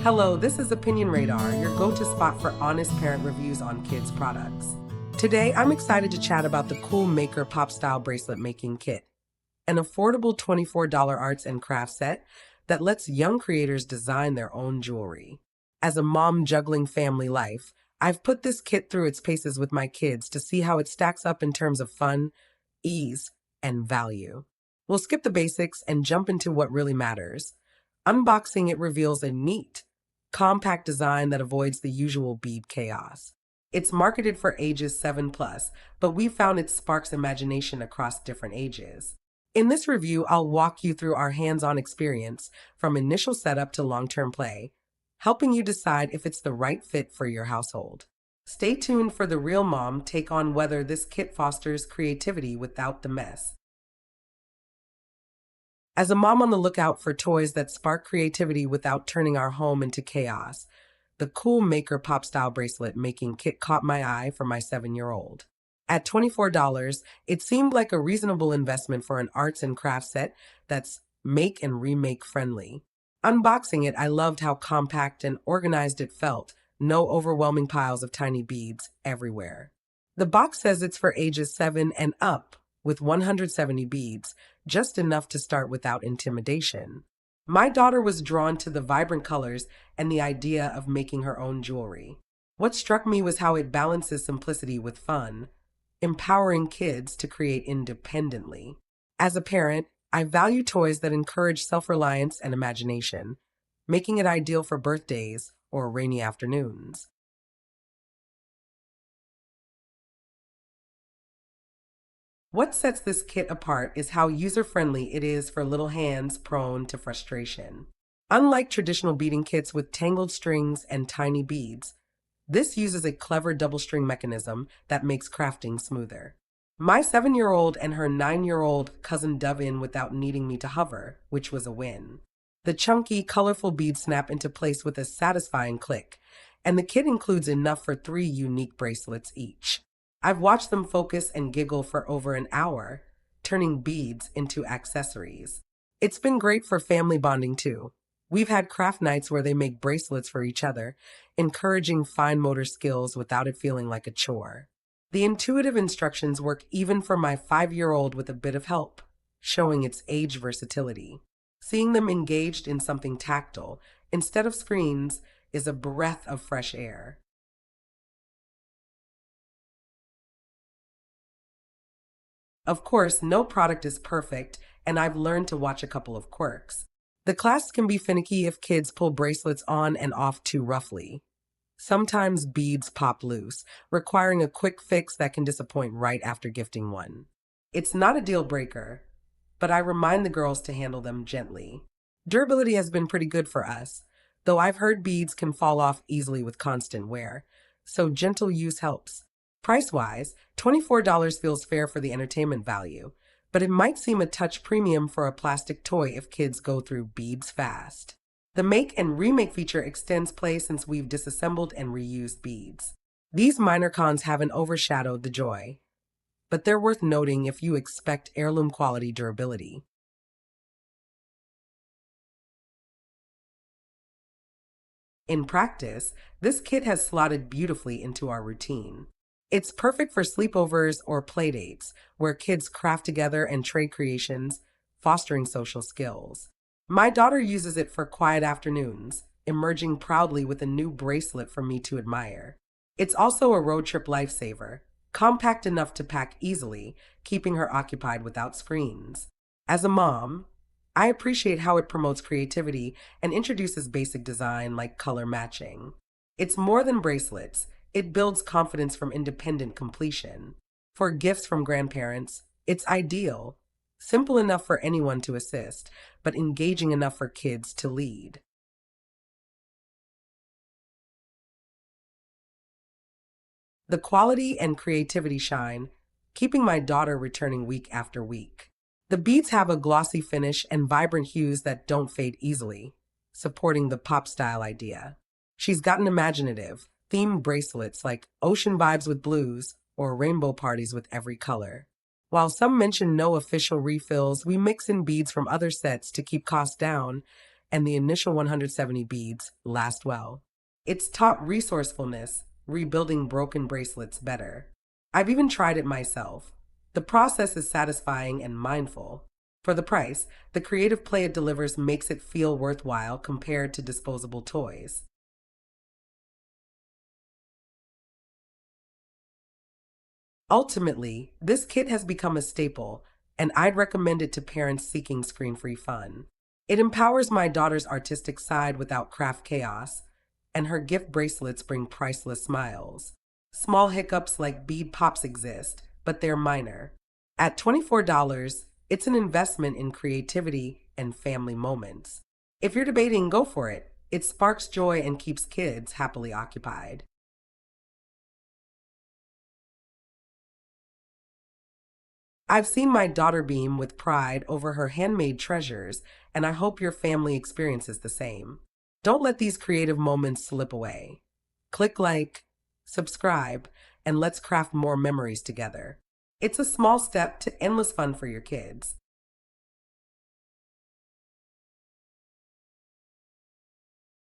Hello, this is Opinion Radar, your go-to spot for honest parent reviews on kids' products. Today, I'm excited to chat about the cool Maker PopStyle Bracelet Making Kit, an affordable $24 arts and crafts set that lets young creators design their own jewelry. As a mom juggling family life, I've put this kit through its paces with my kids to see how it stacks up in terms of fun, ease, and value. We'll skip the basics and jump into what really matters. Unboxing it reveals a neat, compact design that avoids the usual bead chaos. It's marketed for ages 7 plus, but we found it sparks imagination across different ages. In this review, I'll walk you through our hands-on experience from initial setup to long-term play, helping you decide if it's the right fit for your household. Stay tuned for the real mom take on whether this kit fosters creativity without the mess. As a mom on the lookout for toys that spark creativity without turning our home into chaos, the cool Maker PopStyle Bracelet Making Kit caught my eye for my 7-year-old. At $24, it seemed like a reasonable investment for an arts and crafts set that's make and remake friendly. Unboxing it, I loved how compact and organized it felt, no overwhelming piles of tiny beads everywhere. The box says it's for ages 7 and up, with 170 beads, just enough to start without intimidation. My daughter was drawn to the vibrant colors and the idea of making her own jewelry. What struck me was how it balances simplicity with fun, empowering kids to create independently. As a parent, I value toys that encourage self-reliance and imagination, making it ideal for birthdays or rainy afternoons. What sets this kit apart is how user-friendly it is for little hands prone to frustration. Unlike traditional beading kits with tangled strings and tiny beads, this uses a clever double string mechanism that makes crafting smoother. My 7-year-old and her 9-year-old cousin dove in without needing me to hover, which was a win. The chunky, colorful beads snap into place with a satisfying click, and the kit includes enough for 3 unique bracelets each. I've watched them focus and giggle for over an hour, turning beads into accessories. It's been great for family bonding too. We've had craft nights where they make bracelets for each other, encouraging fine motor skills without it feeling like a chore. The intuitive instructions work even for my 5-year-old with a bit of help, showing its age versatility. Seeing them engaged in something tactile instead of screens is a breath of fresh air. Of course, no product is perfect, and I've learned to watch a couple of quirks. The clasp can be finicky if kids pull bracelets on and off too roughly. Sometimes beads pop loose, requiring a quick fix that can disappoint right after gifting one. It's not a deal breaker, but I remind the girls to handle them gently. Durability has been pretty good for us, though I've heard beads can fall off easily with constant wear, so gentle use helps. Price-wise, $24 feels fair for the entertainment value, but it might seem a touch premium for a plastic toy if kids go through beads fast. The make and remake feature extends play since we've disassembled and reused beads. These minor cons haven't overshadowed the joy, but they're worth noting if you expect heirloom quality durability. In practice, this kit has slotted beautifully into our routine. It's perfect for sleepovers or playdates, where kids craft together and trade creations, fostering social skills. My daughter uses it for quiet afternoons, emerging proudly with a new bracelet for me to admire. It's also a road trip lifesaver, compact enough to pack easily, keeping her occupied without screens. As a mom, I appreciate how it promotes creativity and introduces basic design like color matching. It's more than bracelets. It builds confidence from independent completion. For gifts from grandparents, it's ideal. Simple enough for anyone to assist, but engaging enough for kids to lead. The quality and creativity shine, keeping my daughter returning week after week. The beads have a glossy finish and vibrant hues that don't fade easily, supporting the pop style idea. She's gotten imaginative, themed bracelets like ocean vibes with blues or rainbow parties with every color. While some mention no official refills, we mix in beads from other sets to keep costs down and the initial 170 beads last well. It's taught resourcefulness, rebuilding broken bracelets better. I've even tried it myself. The process is satisfying and mindful. For the price, the creative play it delivers makes it feel worthwhile compared to disposable toys. Ultimately, this kit has become a staple, and I'd recommend it to parents seeking screen free fun. It empowers my daughter's artistic side without craft chaos, and her gift bracelets bring priceless smiles. Small hiccups like bead pops exist, but they're minor. At $24, it's an investment in creativity and family moments. If you're debating, go for it. It sparks joy and keeps kids happily occupied. I've seen my daughter beam with pride over her handmade treasures, and I hope your family experiences the same. Don't let these creative moments slip away. Click like, subscribe, and let's craft more memories together. It's a small step to endless fun for your kids.